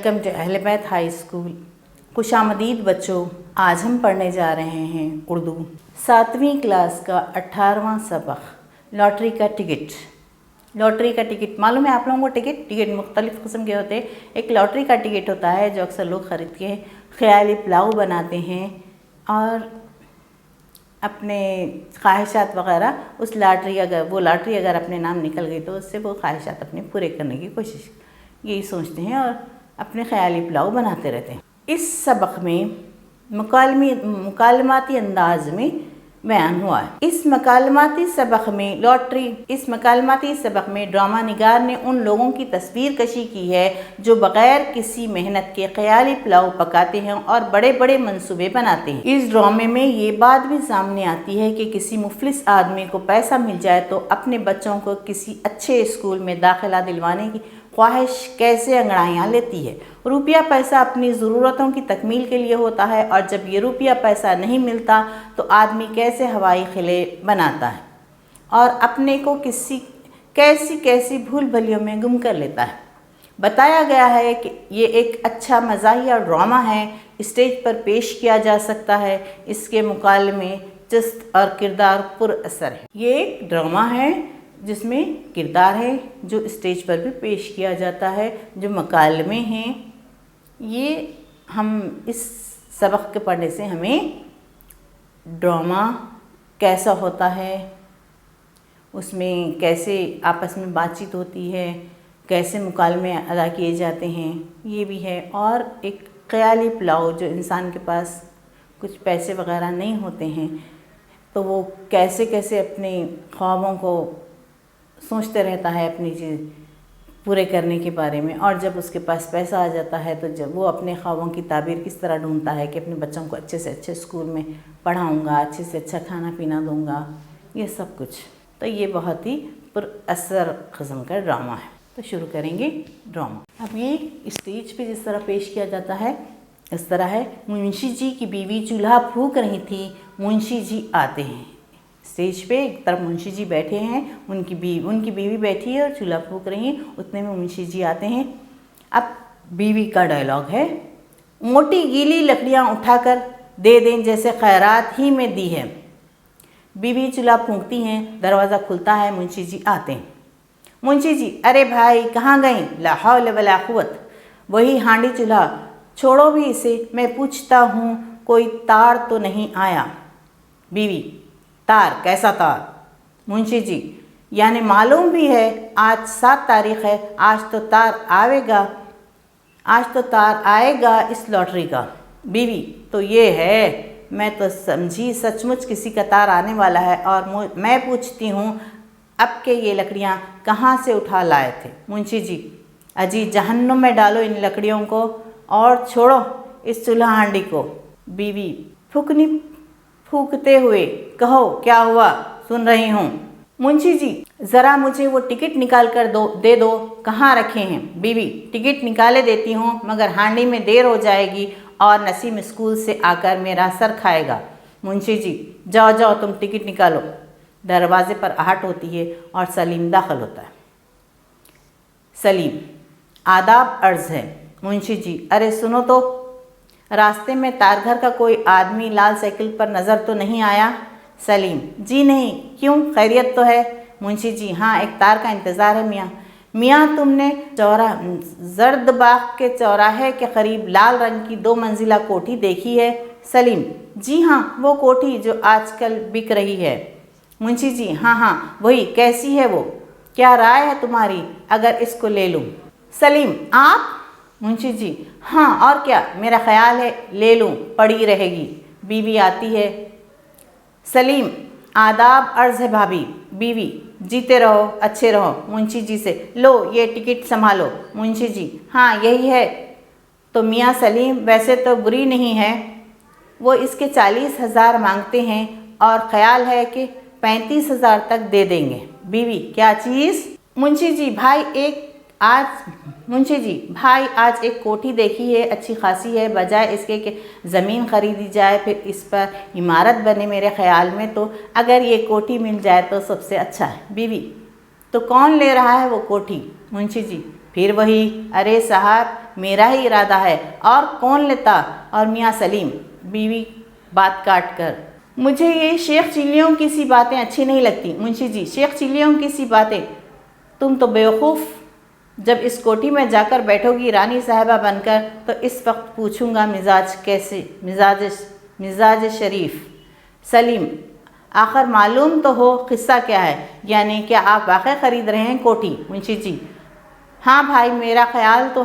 Welcome to अहले बैत high school. खुशामदीद बच्चों, आज हम पढ़ने जा रहे हैं उर्दू 7वीं क्लास का 18वां सबक, लॉटरी का टिकट। लॉटरी का टिकट मालूम है आप लोगों को? टिकट मुख्तलिफ़ किस्म के होते हैं। एक लॉटरी का टिकट होता है जो अक्सर लोग ख़रीद के ख़याली पुलाव बनाते हैं और अपने ख्वाहिशात वग़ैरह उस लॉटरी अगर अपने नाम निकल गई तो उससे वो ख्वाहिशात अपने पूरे करने की कोशिश यही सोचते हैं और अपने ख़याली पुलाव बनाते रहते हैं। इस सबक में मुकालमाती अंदाज में बयान हुआ है। इस मकालमाती सबक में ड्रामा निगार ने उन लोगों की तस्वीर कशी की है जो बग़ैर किसी मेहनत के ख़याली पुलाव पकाते हैं और बड़े बड़े मंसूबे बनाते हैं। इस ड्रामे में ये बात भी सामने आती है कि किसी मुफलिस आदमी को पैसा मिल जाए तो अपने बच्चों को किसी अच्छे स्कूल में दाखिला दिलवाने की ख्वाहिश कैसे अंगड़ाइयाँ लेती है। रुपया पैसा अपनी ज़रूरतों की तकमील के लिए होता है और जब ये रुपया पैसा नहीं मिलता तो आदमी कैसे हवाई खिले बनाता है और अपने को कैसी भूल भलियों में गुम कर लेता है। बताया गया है कि ये एक अच्छा मज़ाहिया ड्रामा है, स्टेज पर पेश किया जा सकता है। इसके मुकाबले में चुस्त और किरदार पुरअसर है। ये एक ड्रामा है जिसमें किरदार है जो स्टेज पर भी पेश किया जाता है, जो मकालमे हैं। ये हम इस सबक के पढ़ने से हमें ड्रामा कैसा होता है, उसमें कैसे आपस में बातचीत होती है, कैसे मुकालमे अदा किए जाते हैं, ये भी है। और एक ख़याली पुलाव, जो इंसान के पास कुछ पैसे वग़ैरह नहीं होते हैं तो वो कैसे कैसे अपने ख्वाबों को सोचते रहता है अपनी चीज़ पूरे करने के बारे में। और जब उसके पास पैसा आ जाता है तो जब वो अपने ख्वाबों की ताबीर किस तरह ढूंढता है कि अपने बच्चों को अच्छे से अच्छे स्कूल में पढ़ाऊँगा, अच्छे से अच्छा खाना पीना दूँगा, ये सब कुछ। तो ये बहुत ही पुरअसर किस्म का ड्रामा है। तो शुरू करेंगे ड्रामा। अब ये स्टेज पे जिस तरह पेश किया जाता है इस तरह है। मुंशी जी की बीवी चूल्हा फूंक रही थी, मुंशी जी आते हैं। स्टेज पे एक तरफ मुंशी जी बैठे हैं, उनकी बीवी बैठी है और चूल्हा फूंक रही है। उतने में मुंशी जी आते हैं। अब बीवी का डायलॉग है, मोटी गीली लकड़ियां उठाकर दे दें जैसे खैरात ही में दी है। बीवी चूल्हा फूंकती हैं, दरवाज़ा खुलता है, मुंशी जी आते हैं। मुंशी जी, अरे भाई कहाँ गई? ला हौल वला कुव्वत। वही हांडी चूल्हा, छोड़ो भी इसे, मैं पूछता हूँ कोई तार तो नहीं आया? बीवी, तार? कैसा तार? मुंशी जी, यानी मालूम भी है आज 7 तारीख है, आज तो तार आएगा इस लॉटरी का। बीवी, तो ये है, मैं तो समझी सचमुच किसी का तार आने वाला है और मैं पूछती हूँ अब के ये लकड़ियाँ कहाँ से उठा लाए थे? मुंशी जी, अजी जहन्नुम में डालो इन लकड़ियों को और छोड़ो इस चूल्हा हांडी को। बीवी फूकनी फूकते हुए, कहो क्या हुआ? सुन रही हूँ। मुंशी जी, ज़रा मुझे वो टिकट निकाल कर दे दो, कहाँ रखे हैं? बीवी, टिकट निकाले देती हूँ मगर हांडी में देर हो जाएगी और नसीम स्कूल से आकर मेरा सर खाएगा। मुंशी जी, जाओ तुम टिकट निकालो। दरवाजे पर आहट होती है और सलीम दाखिल होता है। सलीम, आदाब अर्ज़ है। मुंशी जी, अरे सुनो तो, रास्ते में तारघर का कोई आदमी लाल साइकिल पर नज़र तो नहीं आया? सलीम, जी नहीं, क्यों, खैरियत तो है? मुंशी जी, हाँ, एक तार का इंतज़ार है मियाँ तुमने जर्द बाग के चौराहे के करीब लाल रंग की 2 मंजिला कोठी देखी है? सलीम, जी हाँ, वो कोठी जो आजकल बिक रही है। मुंशी जी, हाँ वही, कैसी है वो? क्या राय है तुम्हारी अगर इसको ले लूँ? सलीम, आप? मुंशी जी, हाँ और क्या, मेरा ख्याल है ले लूँ, पड़ी रहेगी। बीवी आती है। सलीम, आदाब अर्ज़ है भाभी। बीवी, जीते रहो, अच्छे रहो। मुंशी जी से, लो ये टिकट संभालो। मुंशी जी, हाँ यही है। तो मियाँ सलीम वैसे तो बुरी नहीं है, वो इसके 40,000 मांगते हैं और ख्याल है कि 35,000 तक दे देंगे। बीवी, क्या चीज़? मुंशी जी, भाई आज एक कोठी देखी है, अच्छी खासी है, बजाय इसके कि ज़मीन ख़रीदी जाए फिर इस पर इमारत बने, मेरे ख़्याल में तो अगर ये कोठी मिल जाए तो सबसे अच्छा है। बीवी, तो कौन ले रहा है वो कोठी? मुंशी जी, फिर वही, अरे साहब मेरा ही इरादा है, और कौन लेता। और मियाँ सलीम, बीवी बात काट कर, मुझे ये शेख चिल्लियों की सी बातें अच्छी नहीं लगती। मुंशी जी, शेख चिल्लियों की सी बातें, तुम तो बेवकूफ़, जब इस कोठी में जाकर बैठोगी रानी साहिबा बनकर तो इस वक्त पूछूंगा मिजाज कैसे, मिजाज शरीफ। सलीम, आखिर मालूम तो हो किस्सा क्या है, यानी क्या आप वाक़ई ख़रीद रहे हैं कोठी। मुंशी जी, हाँ भाई ख्याल तो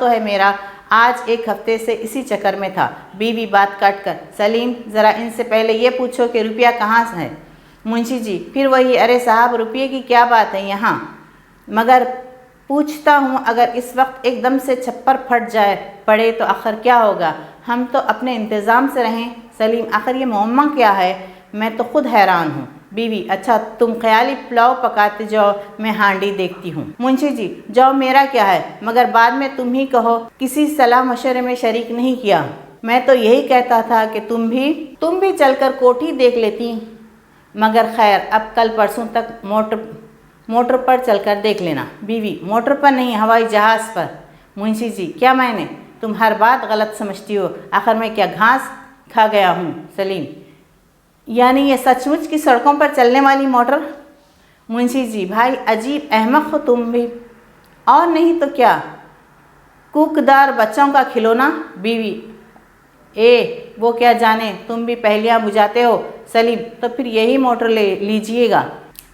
है मेरा, आज एक हफ्ते से इसी चक्कर में था। बीवी बात काट कर, सलीम ज़रा इनसे पहले ये पूछो कि रुपया कहाँ से है। मुंशी जी, फिर वही, अरे साहब रुपये की क्या बात है यहाँ, मगर पूछता हूँ अगर इस वक्त एकदम से छप्पर फट जाए पड़े तो आखिर क्या होगा, हम तो अपने इंतज़ाम से रहें। सलीम, आखिर ये मुअम्मा क्या है, मैं तो खुद हैरान हूँ। बीवी, अच्छा तुम ख्याली पुलाव पकाते जाओ, मैं हांडी देखती हूँ। मुंशी जी, जाओ मेरा क्या है, मगर बाद में तुम ही कहो किसी सलाह मशवरे में शरीक नहीं किया। मैं तो यही कहता था कि तुम भी चलकर कोठी देख लेती, मगर खैर अब कल परसों तक मोटर पर चलकर देख लेना। बीवी, मोटर पर नहीं, हवाई जहाज़ पर। मुंशी जी, क्या मैंने, तुम हर बात गलत समझती हो, आखिर मैं क्या घास खा गया हूँ। सलीम, यानी ये सचमुच की सड़कों पर चलने वाली मोटर। मुंशी जी, भाई अजीब अहमक हो तुम भी, और नहीं तो क्या, कूकदार बच्चों का खिलौना। बीवी, वो क्या जाने, तुम भी पहेलियाँ बुझाते हो। सलीम, तो फिर यही मोटर ले लीजिएगा।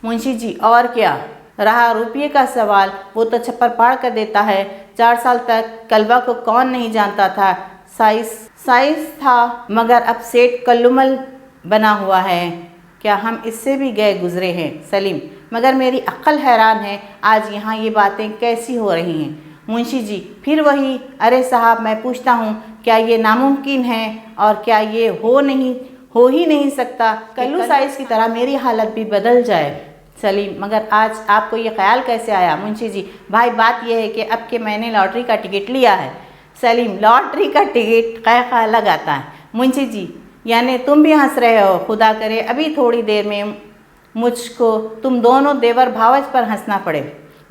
मुंशी जी, और क्या रहा रुपये का सवाल, वो तो छप्पर फाड़ कर देता है। 4 साल तक कलवा को कौन नहीं जानता था, साइज था, मगर अब सेठ कल्लुमल बना हुआ है, क्या हम इससे भी गए गुजरे हैं। सलीम, मगर मेरी अक्ल हैरान है, आज यहाँ ये बातें कैसी हो रही हैं। मुंशी जी, फिर वही, अरे साहब मैं पूछता हूँ क्या ये नामुमकिन है, और क्या ये हो ही नहीं सकता कल्लू साइज की तरह मेरी हालत भी बदल जाए। सलीम, मगर आज आपको ये ख्याल कैसे आया। मुंशी जी, भाई बात यह है कि अब के मैंने लॉटरी का टिकट लिया है। सलीम, लॉटरी का टिकट कै लगाता है। मुंशी जी, यानी तुम भी हंस रहे हो, खुदा करे अभी थोड़ी देर में मुझको तुम दोनों देवर भावज पर हंसना पड़े।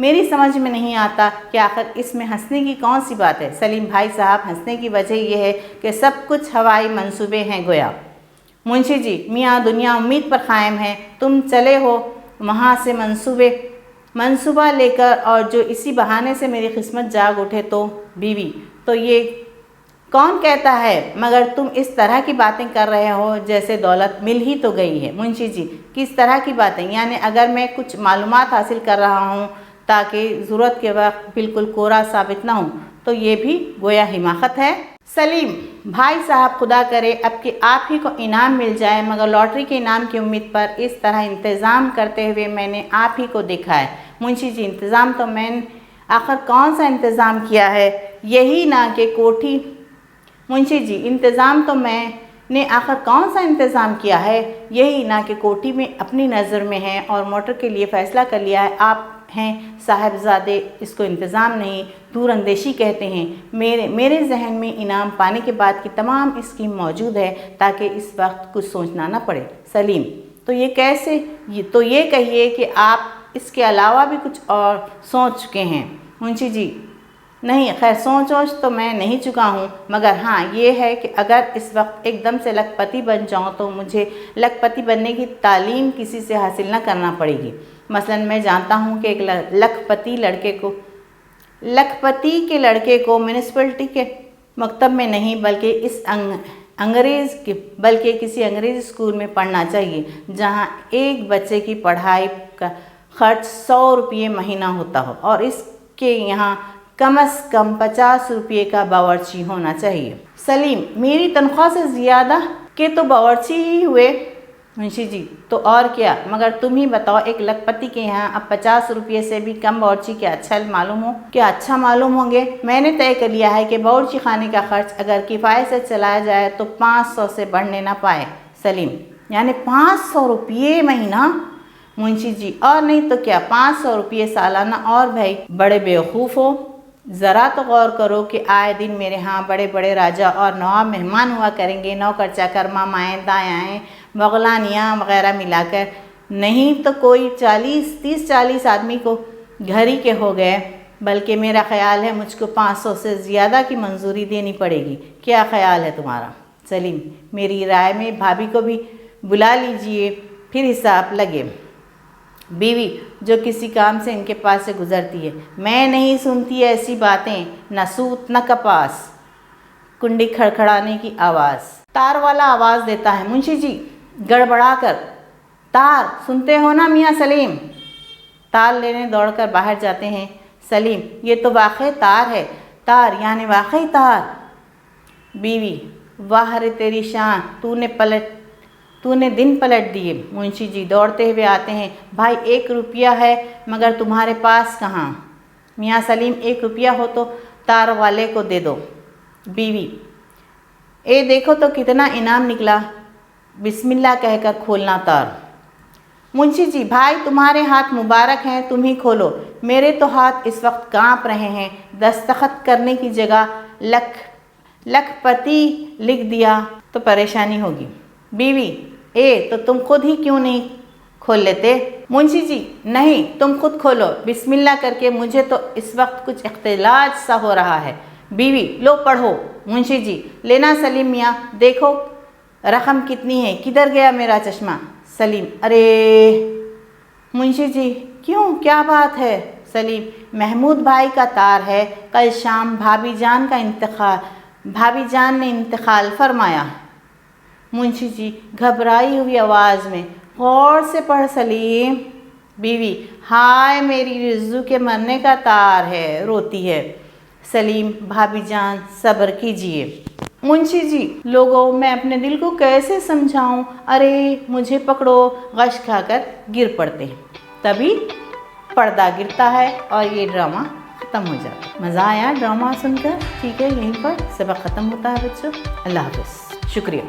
मेरी समझ में नहीं आता कि आखिर इसमें हंसने की कौन सी बात है। सलीम, भाई साहब हंसने की वजह यह है कि सब कुछ हवाई मंसूबे हैं गोया। मुंशी जी, मियाँ दुनिया उम्मीद पर कायम है, तुम चले हो वहाँ से मंसूबा लेकर, और जो इसी बहाने से मेरी किस्मत जाग उठे तो। बीवी, तो ये कौन कहता है, मगर तुम इस तरह की बातें कर रहे हो जैसे दौलत मिल ही तो गई है। मुंशी जी, किस तरह की बातें, यानी अगर मैं कुछ मालूमात हासिल कर रहा हूँ ताकि ज़रूरत के वक्त बिल्कुल कोरा साबित ना हूँ, तो ये भी गोया हिमाकत है। सलीम, भाई साहब खुदा करे अब कि आप ही को इनाम मिल जाए, मगर लॉटरी के इनाम की उम्मीद पर इस तरह इंतज़ाम करते हुए मैंने आप ही को देखा है। मुंशी जी, इंतज़ाम तो मैंने आखिर कौन सा इंतज़ाम किया है, यही ना कि कोठी। मुंशी जी, इंतज़ाम तो मैंने आखिर कौन सा इंतज़ाम किया है, यही ना कि कोठी में अपनी नज़र में है और मोटर के लिए फ़ैसला कर लिया है। आप हैं साहबजादे, इसको इंतज़ाम नहीं दूर अंदेशी कहते हैं। मेरे जहन में इनाम पाने के बाद की तमाम स्कीम मौजूद है ताकि इस वक्त कुछ सोचना ना पड़े। सलीम, तो ये कैसे, तो ये कहिए कि आप इसके अलावा भी कुछ और सोच चुके हैं। मुंशी जी, नहीं, खैर सोच तो मैं नहीं चुका हूँ, मगर हाँ ये है कि अगर इस वक्त एकदम से लखपति बन जाऊँ तो मुझे लखपति बनने की तालीम किसी से हासिल ना करना पड़ेगी। मसलन मैं जानता हूँ कि एक लखपति के लड़के को म्यूनिसिपलिटी के मकतब में नहीं बल्कि किसी अंग्रेज़ स्कूल में पढ़ना चाहिए, जहाँ एक बच्चे की पढ़ाई का खर्च 100 रुपये महीना होता हो, और इसके यहाँ कम से कम 50 रुपये का बावर्ची होना चाहिए। सलीम, मेरी तनख्वाह से ज़्यादा के तो बावर्ची ही हुए। मुंशी जी, तो और क्या, मगर तुम ही बताओ, एक लखपति के यहाँ अब 50 रुपये से भी कम बावर्ची क्या अच्छा मालूम होंगे। मैंने तय कर लिया है कि बावर्ची खाने का खर्च अगर किफ़ायत से चलाया जाए तो 500 से बढ़ने ना पाए। सलीम, यानी 500 रुपये महीना। मुंशी जी, और नहीं तो क्या, 500 रुपये सालाना। और भाई बड़े बेवकूफ़ हो, ज़रा तो गौर करो कि आए दिन मेरे यहाँ बड़े बड़े राजा और नवाब मेहमान हुआ करेंगे, नौकर चाकर, मामाएँ, दायाएँ, बगलानियाँ वगैरह मिलाकर, नहीं तो कोई 30-40 आदमी को घर ही के हो गए, बल्कि मेरा ख़्याल है मुझको 500 से ज़्यादा की मंजूरी देनी पड़ेगी। क्या ख़्याल है तुम्हारा? सलीम, मेरी राय में भाभी को भी बुला लीजिए, फिर हिसाब लगे। बीवी, जो किसी काम से इनके पास से गुजरती है, मैं नहीं सुनती ऐसी बातें, न सूत न कपास। कुंडी खड़खड़ाने की आवाज़, तार वाला आवाज़ देता है। मुंशी जी गड़बड़ा कर, तार सुनते हो ना मियाँ सलीम? तार लेने दौड़कर बाहर जाते हैं। सलीम, ये तो वाकई तार है। तार यानी वाकई तार। बीवी, वाह रे तेरी शान, तूने दिन पलट दिए। मुंशी जी दौड़ते हुए आते हैं। भाई 1 रुपया है, मगर तुम्हारे पास कहाँ? मियाँ सलीम, 1 रुपया हो तो तार वाले को दे दो। बीवी, ए देखो तो कितना इनाम निकला, बिस्मिल्लाह कहकर खोलना तार। मुंशी जी, भाई तुम्हारे हाथ मुबारक हैं, तुम ही खोलो। मेरे तो हाथ इस वक्त कांप रहे हैं। दस्तखत करने की जगह लखपति लिख दिया तो परेशानी होगी। बीवी, तो तुम खुद ही क्यों नहीं खोल लेते? मुंशी जी, नहीं, तुम खुद खोलो बिस्मिल्लाह करके, मुझे तो इस वक्त कुछ इख्तिलाज सा हो रहा है। बीवी, लो पढ़ो। मुंशी जी, लेना सलीम मियाँ, देखो रकम कितनी है, किधर गया मेरा चश्मा? सलीम, अरे मुंशी जी, क्यों, क्या बात है? सलीम, महमूद भाई का तार है, कल शाम भाभी जान ने इंतकाल फरमाया। मुंशी जी घबराई हुई आवाज़ में, गौर से पढ़ सलीम। बीवी, हाय मेरी रिज्जू के मरने का तार है, रोती है। सलीम, भाभी जान सब्र कीजिए। मुंशी जी, लोगों मैं अपने दिल को कैसे समझाऊं? अरे मुझे पकड़ो। गश खाकर गिर पड़ते हैं। तभी पर्दा गिरता है और ये ड्रामा ख़त्म हो जाता है। मज़ा आया ड्रामा सुनकर? ठीक है, यहीं पर सबक ख़त्म होता है बच्चों। अल्लाह हाफ़िज़, शुक्रिया।